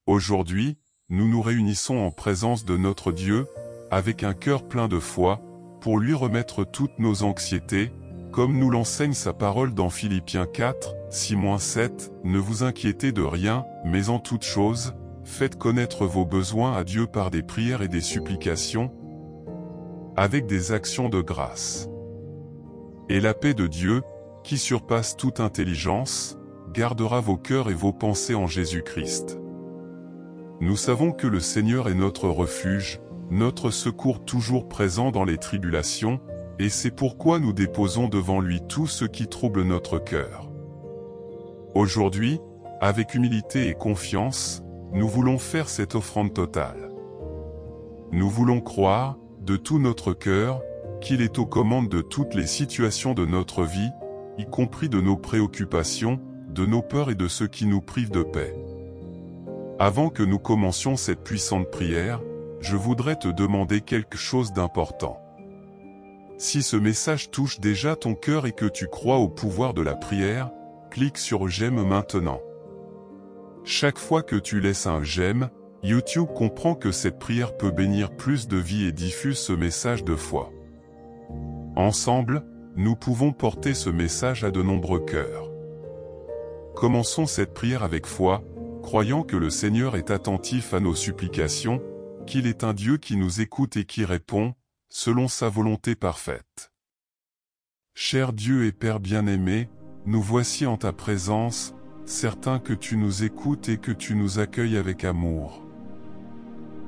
Aujourd'hui, nous nous réunissons en présence de notre Dieu, avec un cœur plein de foi, pour lui remettre toutes nos anxiétés, comme nous l'enseigne sa parole dans Philippiens 4, 6-7, « Ne vous inquiétez de rien, mais en toute chose, faites connaître vos besoins à Dieu par des prières et des supplications, avec des actions de grâce. Et la paix de Dieu, qui surpasse toute intelligence, gardera vos cœurs et vos pensées en Jésus-Christ. » Nous savons que le Seigneur est notre refuge, notre secours toujours présent dans les tribulations, et c'est pourquoi nous déposons devant lui tout ce qui trouble notre cœur. Aujourd'hui, avec humilité et confiance, nous voulons faire cette offrande totale. Nous voulons croire, de tout notre cœur, qu'il est aux commandes de toutes les situations de notre vie, y compris de nos préoccupations, de nos peurs et de ce qui nous prive de paix. Avant que nous commencions cette puissante prière, je voudrais te demander quelque chose d'important. Si ce message touche déjà ton cœur et que tu crois au pouvoir de la prière, clique sur « J'aime » maintenant. Chaque fois que tu laisses un « J'aime », YouTube comprend que cette prière peut bénir plus de vies et diffuse ce message de foi. Ensemble, nous pouvons porter ce message à de nombreux cœurs. Commençons cette prière avec foi, croyant que le Seigneur est attentif à nos supplications, qu'il est un Dieu qui nous écoute et qui répond, selon sa volonté parfaite. Cher Dieu et Père bien-aimé, nous voici en ta présence, certains que tu nous écoutes et que tu nous accueilles avec amour.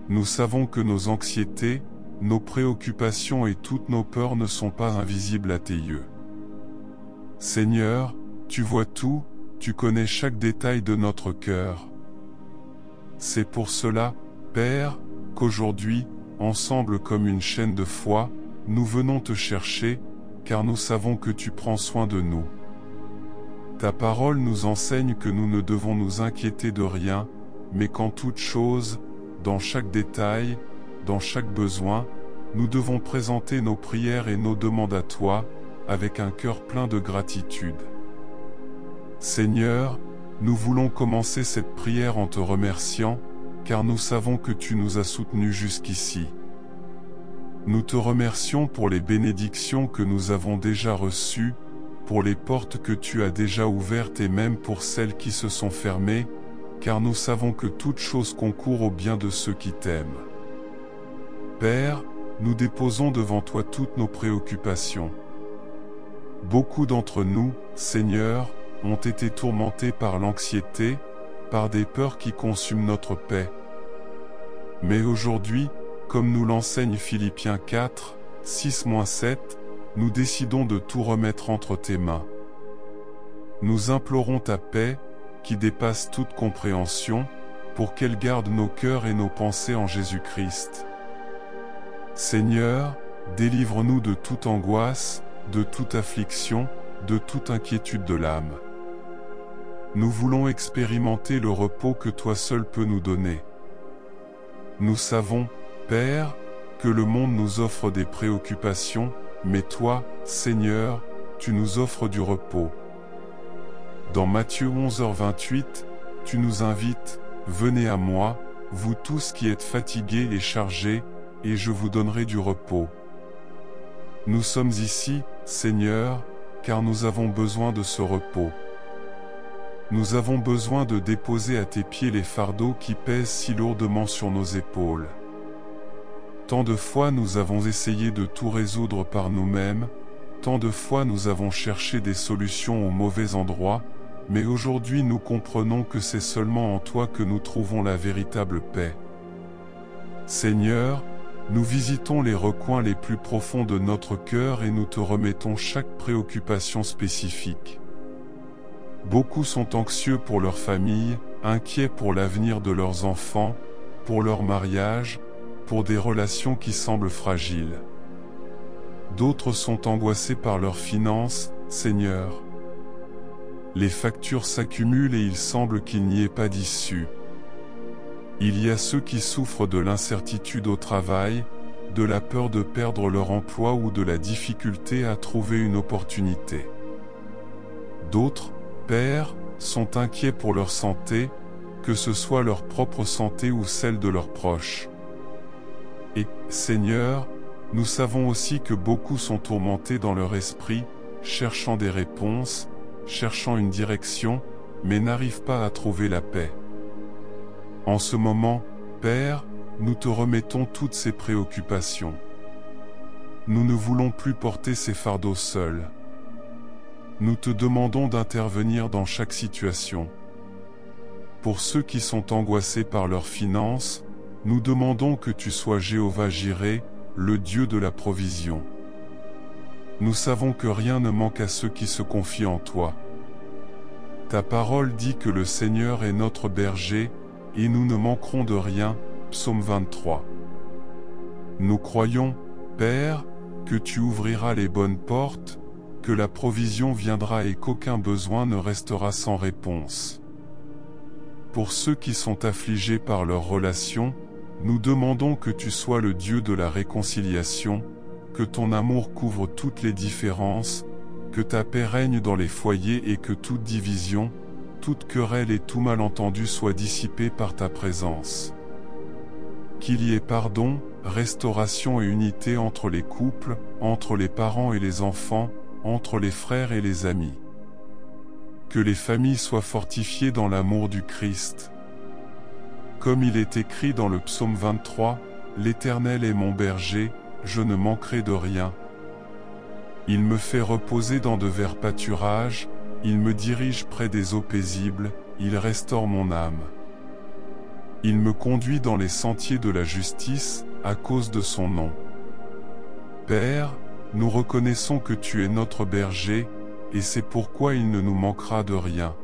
Nous savons que nos anxiétés, nos préoccupations et toutes nos peurs ne sont pas invisibles à tes yeux. Seigneur, tu vois tout, tu connais chaque détail de notre cœur. C'est pour cela, Père, qu'aujourd'hui, ensemble comme une chaîne de foi, nous venons te chercher, car nous savons que tu prends soin de nous. Ta parole nous enseigne que nous ne devons nous inquiéter de rien, mais qu'en toute chose, dans chaque détail, dans chaque besoin, nous devons présenter nos prières et nos demandes à toi, avec un cœur plein de gratitude. Seigneur, nous voulons commencer cette prière en te remerciant, car nous savons que tu nous as soutenus jusqu'ici. Nous te remercions pour les bénédictions que nous avons déjà reçues, pour les portes que tu as déjà ouvertes et même pour celles qui se sont fermées, car nous savons que toute chose concourt au bien de ceux qui t'aiment. Père, nous déposons devant toi toutes nos préoccupations. Beaucoup d'entre nous, Seigneur, ont été tourmentés par l'anxiété, par des peurs qui consument notre paix. Mais aujourd'hui, comme nous l'enseigne Philippiens 4, 6-7, nous décidons de tout remettre entre tes mains. Nous implorons ta paix, qui dépasse toute compréhension, pour qu'elle garde nos cœurs et nos pensées en Jésus-Christ. Seigneur, délivre-nous de toute angoisse, de toute affliction, de toute inquiétude de l'âme. Nous voulons expérimenter le repos que toi seul peux nous donner. Nous savons, Père, que le monde nous offre des préoccupations, mais toi, Seigneur, tu nous offres du repos. Dans Matthieu 11h28, tu nous invites, « Venez à moi, vous tous qui êtes fatigués et chargés, et je vous donnerai du repos. » Nous sommes ici, Seigneur, car nous avons besoin de ce repos. Nous avons besoin de déposer à tes pieds les fardeaux qui pèsent si lourdement sur nos épaules. Tant de fois nous avons essayé de tout résoudre par nous-mêmes, tant de fois nous avons cherché des solutions au mauvais endroit, mais aujourd'hui nous comprenons que c'est seulement en toi que nous trouvons la véritable paix. Seigneur, nous visitons les recoins les plus profonds de notre cœur et nous te remettons chaque préoccupation spécifique. Beaucoup sont anxieux pour leur famille, inquiets pour l'avenir de leurs enfants, pour leur mariage, pour des relations qui semblent fragiles. D'autres sont angoissés par leurs finances, Seigneur. Les factures s'accumulent et il semble qu'il n'y ait pas d'issue. Il y a ceux qui souffrent de l'incertitude au travail, de la peur de perdre leur emploi ou de la difficulté à trouver une opportunité. D'autres, Père, sont inquiets pour leur santé, que ce soit leur propre santé ou celle de leurs proches. Et, Seigneur, nous savons aussi que beaucoup sont tourmentés dans leur esprit, cherchant des réponses, cherchant une direction, mais n'arrivent pas à trouver la paix. En ce moment, Père, nous te remettons toutes ces préoccupations. Nous ne voulons plus porter ces fardeaux seuls. Nous te demandons d'intervenir dans chaque situation. Pour ceux qui sont angoissés par leurs finances, nous demandons que tu sois Jéhovah Jireh, le Dieu de la provision. Nous savons que rien ne manque à ceux qui se confient en toi. Ta parole dit que le Seigneur est notre berger, et nous ne manquerons de rien, Psaume 23. Nous croyons, Père, que tu ouvriras les bonnes portes, que la provision viendra et qu'aucun besoin ne restera sans réponse. Pour ceux qui sont affligés par leurs relations, nous demandons que tu sois le Dieu de la réconciliation, que ton amour couvre toutes les différences, que ta paix règne dans les foyers et que toute division, toute querelle et tout malentendu soient dissipés par ta présence. Qu'il y ait pardon, restauration et unité entre les couples, entre les parents et les enfants, entre les frères et les amis. Que les familles soient fortifiées dans l'amour du Christ. Comme il est écrit dans le psaume 23, « L'Éternel est mon berger, je ne manquerai de rien. Il me fait reposer dans de verts pâturages, il me dirige près des eaux paisibles, il restaure mon âme. Il me conduit dans les sentiers de la justice, à cause de son nom. » Père, nous reconnaissons que tu es notre berger, et c'est pourquoi il ne nous manquera de rien.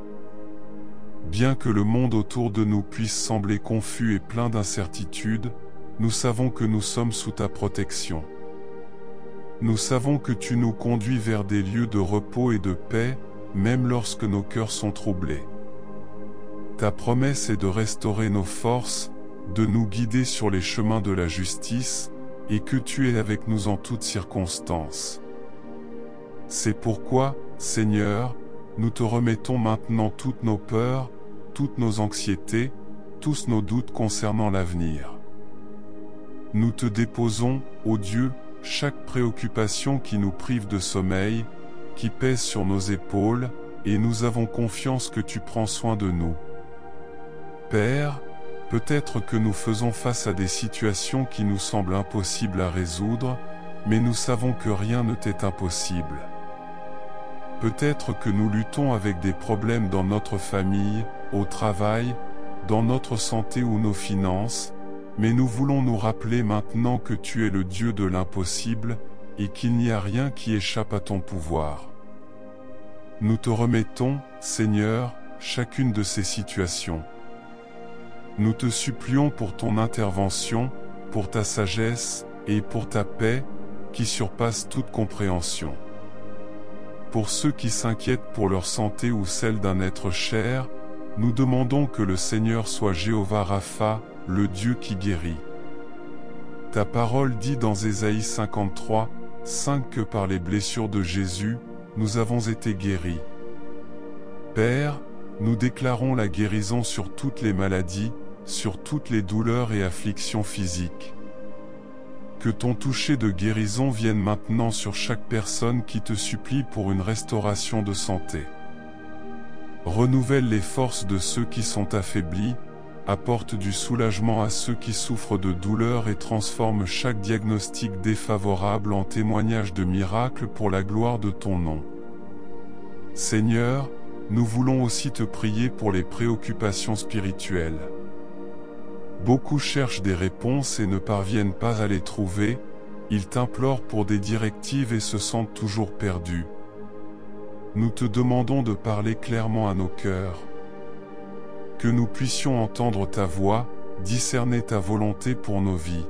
Bien que le monde autour de nous puisse sembler confus et plein d'incertitudes, nous savons que nous sommes sous ta protection. Nous savons que tu nous conduis vers des lieux de repos et de paix, même lorsque nos cœurs sont troublés. Ta promesse est de restaurer nos forces, de nous guider sur les chemins de la justice, et que tu es avec nous en toutes circonstances. C'est pourquoi, Seigneur, nous te remettons maintenant toutes nos peurs, toutes nos anxiétés, tous nos doutes concernant l'avenir. Nous te déposons, ô Dieu, chaque préoccupation qui nous prive de sommeil, qui pèse sur nos épaules, et nous avons confiance que tu prends soin de nous. Père, peut-être que nous faisons face à des situations qui nous semblent impossibles à résoudre, mais nous savons que rien ne t'est impossible. Peut-être que nous luttons avec des problèmes dans notre famille, au travail, dans notre santé ou nos finances, mais nous voulons nous rappeler maintenant que tu es le Dieu de l'impossible, et qu'il n'y a rien qui échappe à ton pouvoir. Nous te remettons, Seigneur, chacune de ces situations. Nous te supplions pour ton intervention, pour ta sagesse, et pour ta paix, qui surpasse toute compréhension. Pour ceux qui s'inquiètent pour leur santé ou celle d'un être cher, nous demandons que le Seigneur soit Jéhovah Rapha, le Dieu qui guérit. Ta parole dit dans Ésaïe 53, 5 que par les blessures de Jésus, nous avons été guéris. Père, nous déclarons la guérison sur toutes les maladies, sur toutes les douleurs et afflictions physiques. Que ton toucher de guérison vienne maintenant sur chaque personne qui te supplie pour une restauration de santé. Renouvelle les forces de ceux qui sont affaiblis, apporte du soulagement à ceux qui souffrent de douleurs et transforme chaque diagnostic défavorable en témoignage de miracles pour la gloire de ton nom. Seigneur, nous voulons aussi te prier pour les préoccupations spirituelles. Beaucoup cherchent des réponses et ne parviennent pas à les trouver, ils t'implorent pour des directives et se sentent toujours perdus. Nous te demandons de parler clairement à nos cœurs. Que nous puissions entendre ta voix, discerner ta volonté pour nos vies.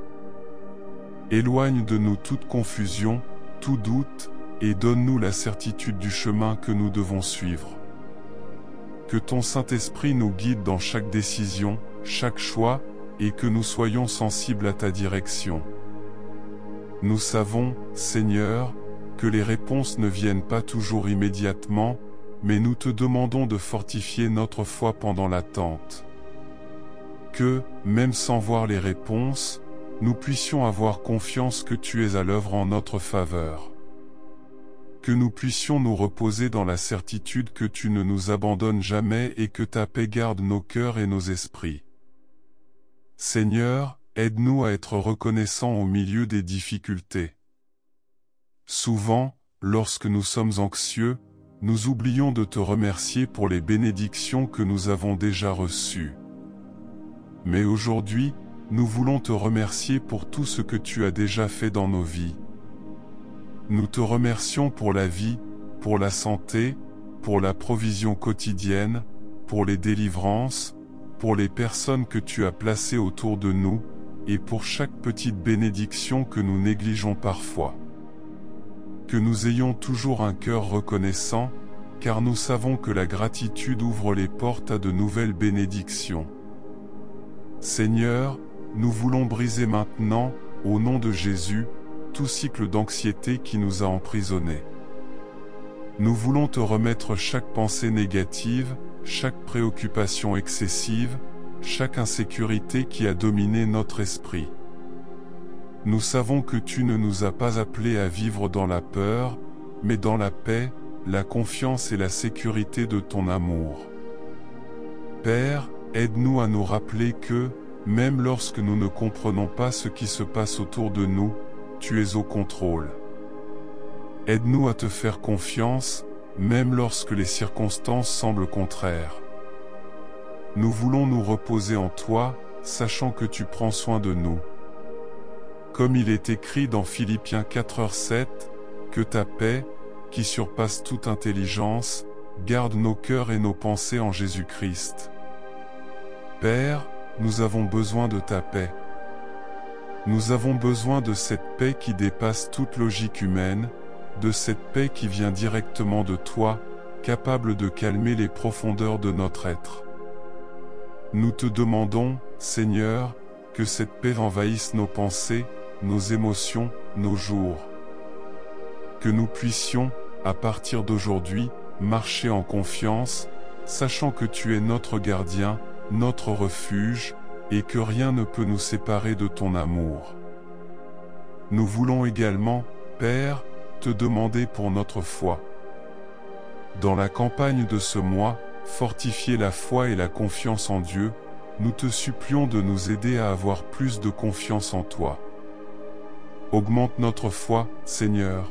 Éloigne de nous toute confusion, tout doute, et donne-nous la certitude du chemin que nous devons suivre. Que ton Saint-Esprit nous guide dans chaque décision, chaque choix, et que nous soyons sensibles à ta direction. Nous savons, Seigneur, que les réponses ne viennent pas toujours immédiatement, mais nous te demandons de fortifier notre foi pendant l'attente. que, même sans voir les réponses, nous puissions avoir confiance que tu es à l'œuvre en notre faveur. Que nous puissions nous reposer dans la certitude que tu ne nous abandonnes jamais et que ta paix garde nos cœurs et nos esprits. Seigneur, aide-nous à être reconnaissants au milieu des difficultés. Souvent, lorsque nous sommes anxieux, nous oublions de te remercier pour les bénédictions que nous avons déjà reçues. Mais aujourd'hui, nous voulons te remercier pour tout ce que tu as déjà fait dans nos vies. Nous te remercions pour la vie, pour la santé, pour la provision quotidienne, pour les délivrances, pour les personnes que tu as placées autour de nous, et pour chaque petite bénédiction que nous négligeons parfois. Que nous ayons toujours un cœur reconnaissant, car nous savons que la gratitude ouvre les portes à de nouvelles bénédictions. Seigneur, nous voulons briser maintenant, au nom de Jésus, tout cycle d'anxiété qui nous a emprisonnés. Nous voulons te remettre chaque pensée négative, chaque préoccupation excessive, chaque insécurité qui a dominé notre esprit. Nous savons que tu ne nous as pas appelés à vivre dans la peur, mais dans la paix, la confiance et la sécurité de ton amour. Père, aide-nous à nous rappeler que, même lorsque nous ne comprenons pas ce qui se passe autour de nous, tu es au contrôle. Aide-nous à te faire confiance, même lorsque les circonstances semblent contraires. Nous voulons nous reposer en toi, sachant que tu prends soin de nous. Comme il est écrit dans Philippiens 4:7, que ta paix, qui surpasse toute intelligence, garde nos cœurs et nos pensées en Jésus-Christ. Père, nous avons besoin de ta paix. Nous avons besoin de cette paix qui dépasse toute logique humaine, de cette paix qui vient directement de toi, capable de calmer les profondeurs de notre être. Nous te demandons, Seigneur, que cette paix envahisse nos pensées, nos émotions, nos jours. Que nous puissions, à partir d'aujourd'hui, marcher en confiance, sachant que tu es notre gardien, notre refuge, et que rien ne peut nous séparer de ton amour. Nous voulons également, Père, te demander pour notre foi. Dans la campagne de ce mois, fortifier la foi et la confiance en Dieu, nous te supplions de nous aider à avoir plus de confiance en toi. Augmente notre foi, Seigneur.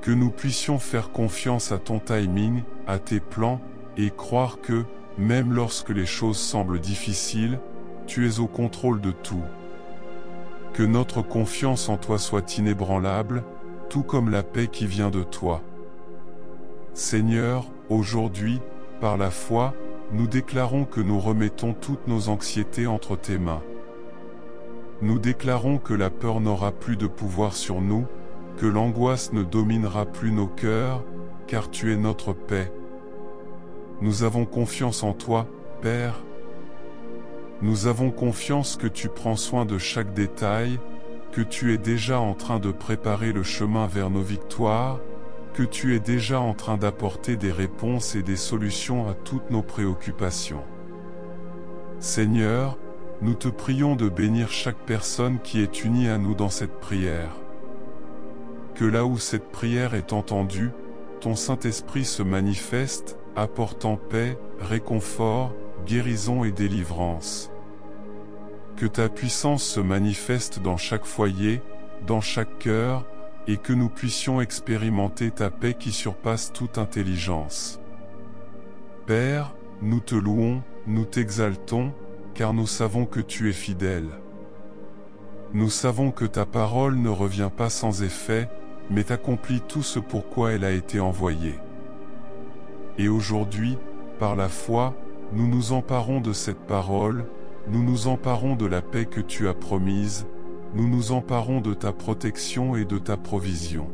Que nous puissions faire confiance à ton timing, à tes plans, et croire que, même lorsque les choses semblent difficiles, tu es au contrôle de tout. Que notre confiance en toi soit inébranlable, tout comme la paix qui vient de toi. Seigneur, aujourd'hui, par la foi, nous déclarons que nous remettons toutes nos anxiétés entre tes mains. Nous déclarons que la peur n'aura plus de pouvoir sur nous, que l'angoisse ne dominera plus nos cœurs, car tu es notre paix. Nous avons confiance en toi, Père. Nous avons confiance que tu prends soin de chaque détail, que tu es déjà en train de préparer le chemin vers nos victoires, que tu es déjà en train d'apporter des réponses et des solutions à toutes nos préoccupations. Seigneur, nous te prions de bénir chaque personne qui est unie à nous dans cette prière. Que là où cette prière est entendue, ton Saint-Esprit se manifeste, apportant paix, réconfort, guérison et délivrance. Que ta puissance se manifeste dans chaque foyer, dans chaque cœur, et que nous puissions expérimenter ta paix qui surpasse toute intelligence. Père, nous te louons, nous t'exaltons, car nous savons que tu es fidèle. Nous savons que ta parole ne revient pas sans effet, mais t'accomplit tout ce pourquoi elle a été envoyée. Et aujourd'hui, par la foi, nous nous emparons de cette parole, nous nous emparons de la paix que tu as promise, nous nous emparons de ta protection et de ta provision.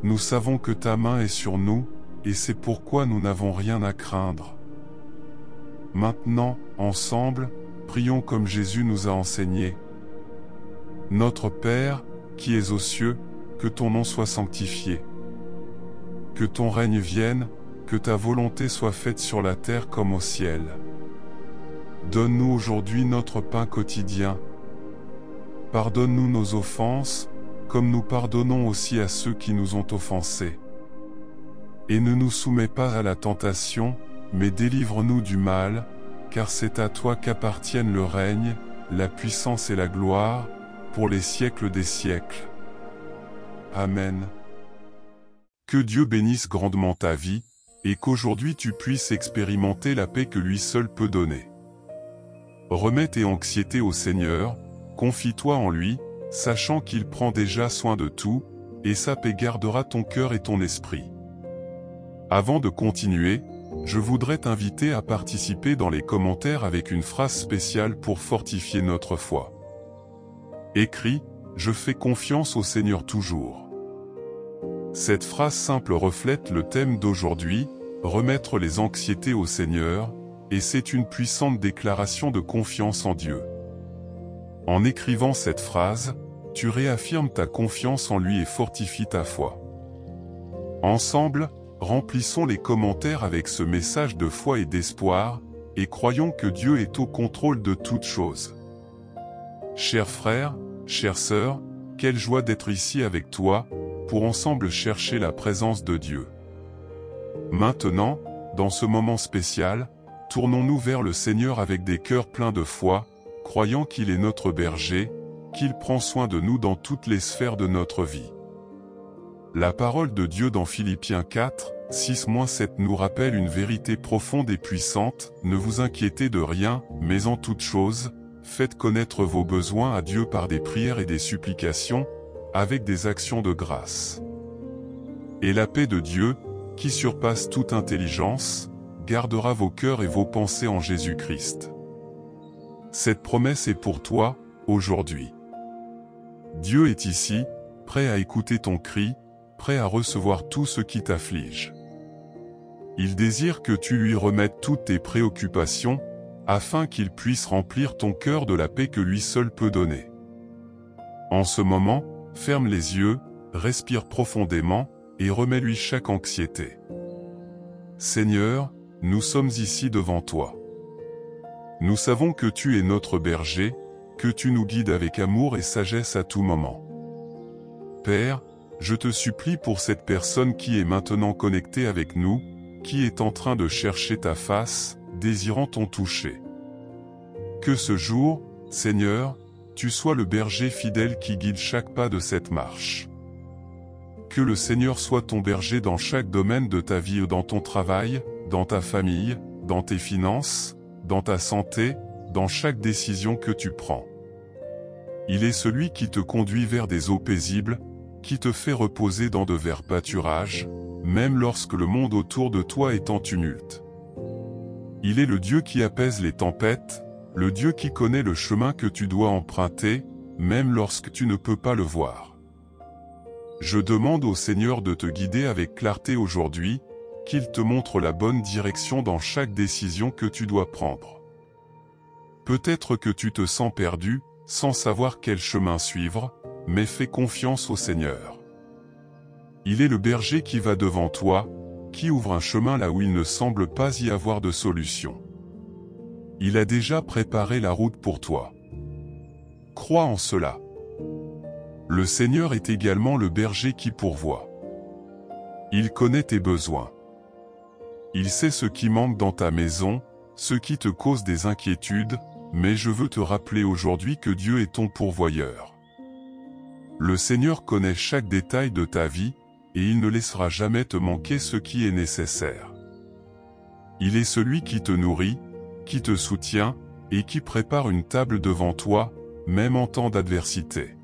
Nous savons que ta main est sur nous, et c'est pourquoi nous n'avons rien à craindre. Maintenant, ensemble, prions comme Jésus nous a enseigné. Notre Père, qui es aux cieux, que ton nom soit sanctifié. Que ton règne vienne, que ta volonté soit faite sur la terre comme au ciel. Donne-nous aujourd'hui notre pain quotidien. Pardonne-nous nos offenses, comme nous pardonnons aussi à ceux qui nous ont offensés. Et ne nous soumets pas à la tentation, mais délivre-nous du mal, car c'est à toi qu'appartiennent le règne, la puissance et la gloire, pour les siècles des siècles. Amen. Que Dieu bénisse grandement ta vie, et qu'aujourd'hui tu puisses expérimenter la paix que lui seul peut donner. Remets tes anxiétés au Seigneur, confie-toi en lui, sachant qu'il prend déjà soin de tout, et sa paix gardera ton cœur et ton esprit. Avant de continuer, je voudrais t'inviter à participer dans les commentaires avec une phrase spéciale pour fortifier notre foi. Écris « Je fais confiance au Seigneur toujours ». Cette phrase simple reflète le thème d'aujourd'hui, remettre les anxiétés au Seigneur, et c'est une puissante déclaration de confiance en Dieu. En écrivant cette phrase, tu réaffirmes ta confiance en lui et fortifies ta foi. Ensemble, remplissons les commentaires avec ce message de foi et d'espoir, et croyons que Dieu est au contrôle de toutes choses. Chers frères, chères sœurs, quelle joie d'être ici avec toi, pour ensemble chercher la présence de Dieu. Maintenant, dans ce moment spécial, tournons-nous vers le Seigneur avec des cœurs pleins de foi, croyant qu'il est notre berger, qu'il prend soin de nous dans toutes les sphères de notre vie. La parole de Dieu dans Philippiens 4, 6-7 nous rappelle une vérité profonde et puissante, ne vous inquiétez de rien, mais en toute chose, faites connaître vos besoins à Dieu par des prières et des supplications, avec des actions de grâce. Et la paix de Dieu, qui surpasse toute intelligence, gardera vos cœurs et vos pensées en Jésus-Christ. Cette promesse est pour toi, aujourd'hui. Dieu est ici, prêt à écouter ton cri, prêt à recevoir tout ce qui t'afflige. Il désire que tu lui remettes toutes tes préoccupations, afin qu'il puisse remplir ton cœur de la paix que lui seul peut donner. En ce moment, ferme les yeux, respire profondément, et remets-lui chaque anxiété. Seigneur, nous sommes ici devant toi. Nous savons que tu es notre berger, que tu nous guides avec amour et sagesse à tout moment. Père, je te supplie pour cette personne qui est maintenant connectée avec nous, qui est en train de chercher ta face, désirant ton toucher. Que ce jour, Seigneur, tu sois le berger fidèle qui guide chaque pas de cette marche. Que le Seigneur soit ton berger dans chaque domaine de ta vie, dans ton travail, dans ta famille, dans tes finances, dans ta santé, dans chaque décision que tu prends. Il est celui qui te conduit vers des eaux paisibles, qui te fait reposer dans de verts pâturages, même lorsque le monde autour de toi est en tumulte. Il est le Dieu qui apaise les tempêtes, le Dieu qui connaît le chemin que tu dois emprunter, même lorsque tu ne peux pas le voir. Je demande au Seigneur de te guider avec clarté aujourd'hui, qu'il te montre la bonne direction dans chaque décision que tu dois prendre. Peut-être que tu te sens perdu, sans savoir quel chemin suivre, mais fais confiance au Seigneur. Il est le berger qui va devant toi, qui ouvre un chemin là où il ne semble pas y avoir de solution. Il a déjà préparé la route pour toi. Crois en cela. Le Seigneur est également le berger qui pourvoit. Il connaît tes besoins. Il sait ce qui manque dans ta maison, ce qui te cause des inquiétudes, mais je veux te rappeler aujourd'hui que Dieu est ton pourvoyeur. Le Seigneur connaît chaque détail de ta vie, et il ne laissera jamais te manquer ce qui est nécessaire. Il est celui qui te nourrit, qui te soutient, et qui prépare une table devant toi, même en temps d'adversité.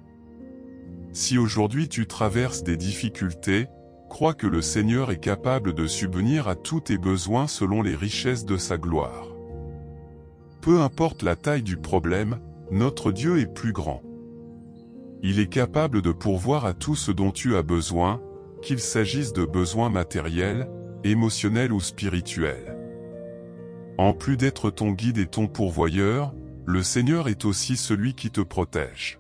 Si aujourd'hui tu traverses des difficultés, crois que le Seigneur est capable de subvenir à tous tes besoins selon les richesses de sa gloire. Peu importe la taille du problème, notre Dieu est plus grand. Il est capable de pourvoir à tout ce dont tu as besoin, qu'il s'agisse de besoins matériels, émotionnels ou spirituels. En plus d'être ton guide et ton pourvoyeur, le Seigneur est aussi celui qui te protège.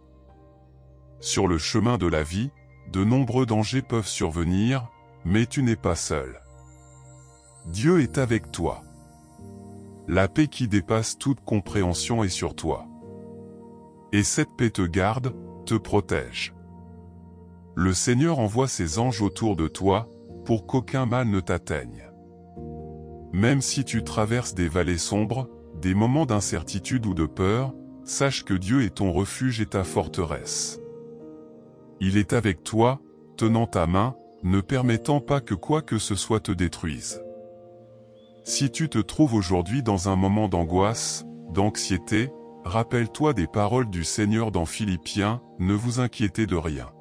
Sur le chemin de la vie, de nombreux dangers peuvent survenir, mais tu n'es pas seul. Dieu est avec toi. la paix qui dépasse toute compréhension est sur toi. Et cette paix te garde, te protège. Le Seigneur envoie ses anges autour de toi, pour qu'aucun mal ne t'atteigne. Même si tu traverses des vallées sombres, des moments d'incertitude ou de peur, sache que Dieu est ton refuge et ta forteresse. Il est avec toi, tenant ta main, ne permettant pas que quoi que ce soit te détruise. Si tu te trouves aujourd'hui dans un moment d'angoisse, d'anxiété, rappelle-toi des paroles du Seigneur dans Philippiens, ne vous inquiétez de rien.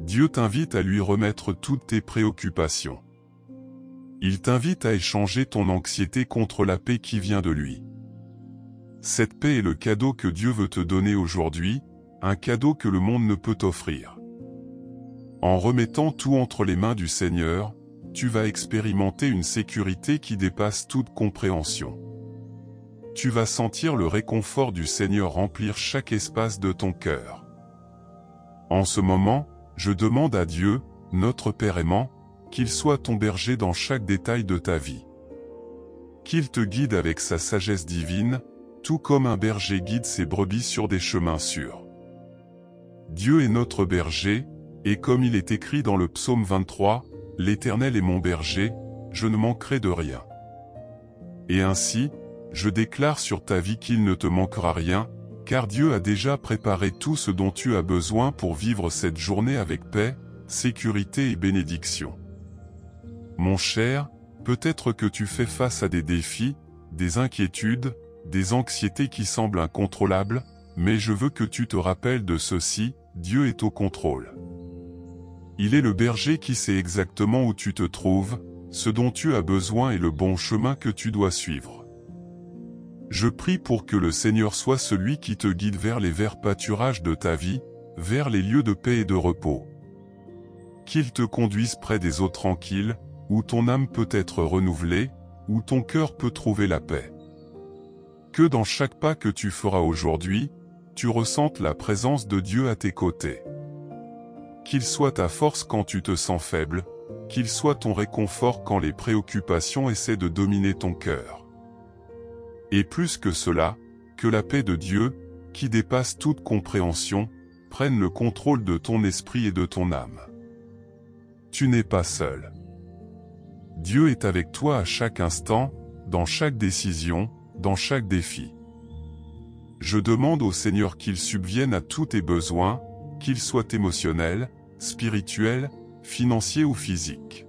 Dieu t'invite à lui remettre toutes tes préoccupations. Il t'invite à échanger ton anxiété contre la paix qui vient de lui. Cette paix est le cadeau que Dieu veut te donner aujourd'hui, un cadeau que le monde ne peut t'offrir. En remettant tout entre les mains du Seigneur, tu vas expérimenter une sécurité qui dépasse toute compréhension. Tu vas sentir le réconfort du Seigneur remplir chaque espace de ton cœur. En ce moment, je demande à Dieu, notre Père aimant, qu'il soit ton berger dans chaque détail de ta vie. Qu'il te guide avec sa sagesse divine, tout comme un berger guide ses brebis sur des chemins sûrs. Dieu est notre berger, et comme il est écrit dans le psaume 23, « L'Éternel est mon berger, je ne manquerai de rien. » Et ainsi, je déclare sur ta vie qu'il ne te manquera rien, car Dieu a déjà préparé tout ce dont tu as besoin pour vivre cette journée avec paix, sécurité et bénédiction. Mon cher, peut-être que tu fais face à des défis, des inquiétudes, des anxiétés qui semblent incontrôlables, mais je veux que tu te rappelles de ceci, Dieu est au contrôle. Il est le berger qui sait exactement où tu te trouves, ce dont tu as besoin et le bon chemin que tu dois suivre. Je prie pour que le Seigneur soit celui qui te guide vers les verts pâturages de ta vie, vers les lieux de paix et de repos. Qu'il te conduise près des eaux tranquilles, où ton âme peut être renouvelée, où ton cœur peut trouver la paix. Que dans chaque pas que tu feras aujourd'hui, tu ressentes la présence de Dieu à tes côtés. Qu'il soit ta force quand tu te sens faible, qu'il soit ton réconfort quand les préoccupations essaient de dominer ton cœur. Et plus que cela, que la paix de Dieu, qui dépasse toute compréhension, prenne le contrôle de ton esprit et de ton âme. Tu n'es pas seul. Dieu est avec toi à chaque instant, dans chaque décision, dans chaque défi. Je demande au Seigneur qu'il subvienne à tous tes besoins, qu'ils soient émotionnels, spirituels, financiers ou physiques.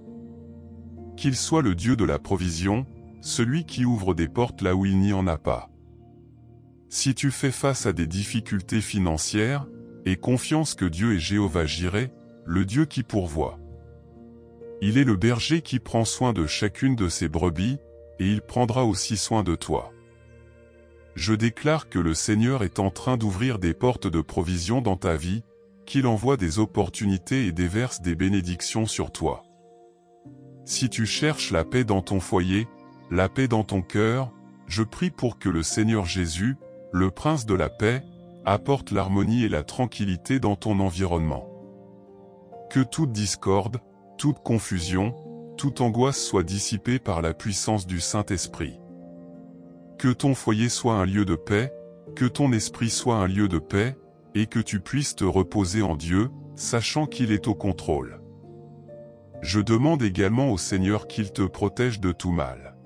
Qu'il soit le Dieu de la provision, celui qui ouvre des portes là où il n'y en a pas. Si tu fais face à des difficultés financières, aie confiance que Dieu est Jéhovah Jireh, le Dieu qui pourvoit. Il est le berger qui prend soin de chacune de ses brebis, et il prendra aussi soin de toi. Je déclare que le Seigneur est en train d'ouvrir des portes de provision dans ta vie, qu'il envoie des opportunités et déverse des bénédictions sur toi. Si tu cherches la paix dans ton foyer, la paix dans ton cœur, je prie pour que le Seigneur Jésus, le Prince de la paix, apporte l'harmonie et la tranquillité dans ton environnement. Que toute discorde, toute confusion, toute angoisse soit dissipée par la puissance du Saint-Esprit. Que ton foyer soit un lieu de paix, que ton esprit soit un lieu de paix, et que tu puisses te reposer en Dieu, sachant qu'il est au contrôle. Je demande également au Seigneur qu'il te protège de tout mal.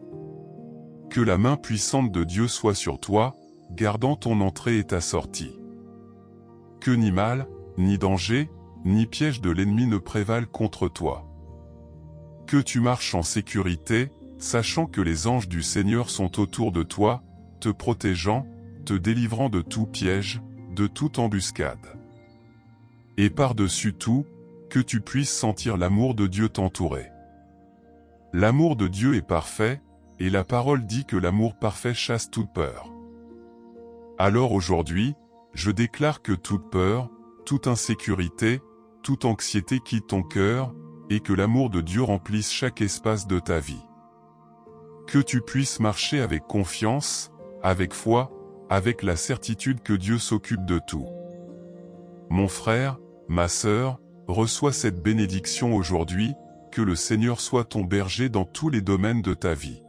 Que la main puissante de Dieu soit sur toi, gardant ton entrée et ta sortie. Que ni mal, ni danger, ni piège de l'ennemi ne prévalent contre toi. Que tu marches en sécurité, sachant que les anges du Seigneur sont autour de toi, te protégeant, te délivrant de tout piège, de toute embuscade. Et par-dessus tout, que tu puisses sentir l'amour de Dieu t'entourer. L'amour de Dieu est parfait, et la parole dit que l'amour parfait chasse toute peur. Alors aujourd'hui, je déclare que toute peur, toute insécurité, toute anxiété quitte ton cœur, et que l'amour de Dieu remplisse chaque espace de ta vie. Que tu puisses marcher avec confiance, avec foi, avec la certitude que Dieu s'occupe de tout. Mon frère, ma sœur, reçois cette bénédiction aujourd'hui, que le Seigneur soit ton berger dans tous les domaines de ta vie.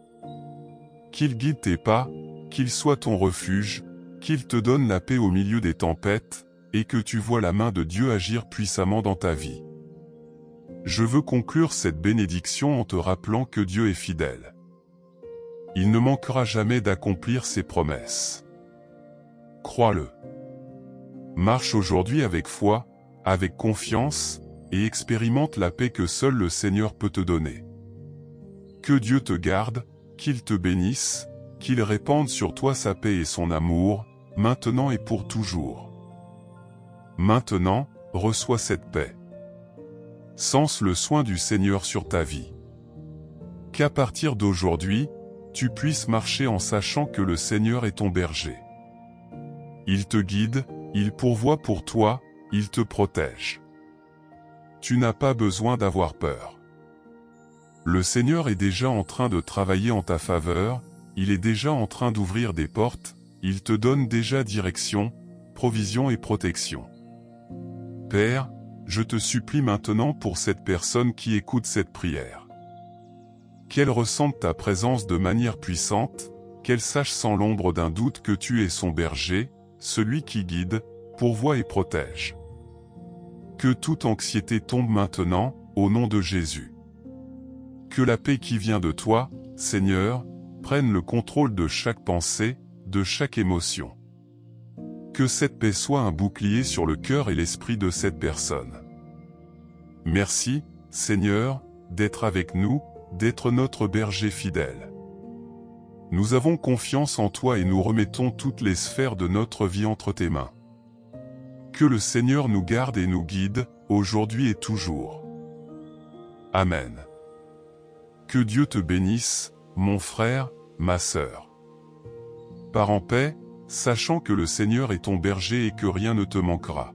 qu'il guide tes pas, qu'il soit ton refuge, qu'il te donne la paix au milieu des tempêtes, et que tu vois la main de Dieu agir puissamment dans ta vie. Je veux conclure cette bénédiction en te rappelant que Dieu est fidèle. Il ne manquera jamais d'accomplir ses promesses. Crois-le. Marche aujourd'hui avec foi, avec confiance, et expérimente la paix que seul le Seigneur peut te donner. Que Dieu te garde, qu'il te bénisse, qu'il répande sur toi sa paix et son amour, maintenant et pour toujours. Maintenant, reçois cette paix. Sens le soin du Seigneur sur ta vie. Qu'à partir d'aujourd'hui, tu puisses marcher en sachant que le Seigneur est ton berger. Il te guide, il pourvoit pour toi, il te protège. Tu n'as pas besoin d'avoir peur. Le Seigneur est déjà en train de travailler en ta faveur, il est déjà en train d'ouvrir des portes, il te donne déjà direction, provision et protection. Père, je te supplie maintenant pour cette personne qui écoute cette prière. Qu'elle ressente ta présence de manière puissante, qu'elle sache sans l'ombre d'un doute que tu es son berger, celui qui guide, pourvoit et protège. Que toute anxiété tombe maintenant, au nom de Jésus. Que la paix qui vient de toi, Seigneur, prenne le contrôle de chaque pensée, de chaque émotion. Que cette paix soit un bouclier sur le cœur et l'esprit de cette personne. Merci, Seigneur, d'être avec nous, d'être notre berger fidèle. Nous avons confiance en toi et nous remettons toutes les sphères de notre vie entre tes mains. Que le Seigneur nous garde et nous guide, aujourd'hui et toujours. Amen. Que Dieu te bénisse, mon frère, ma sœur. Pars en paix, sachant que le Seigneur est ton berger et que rien ne te manquera.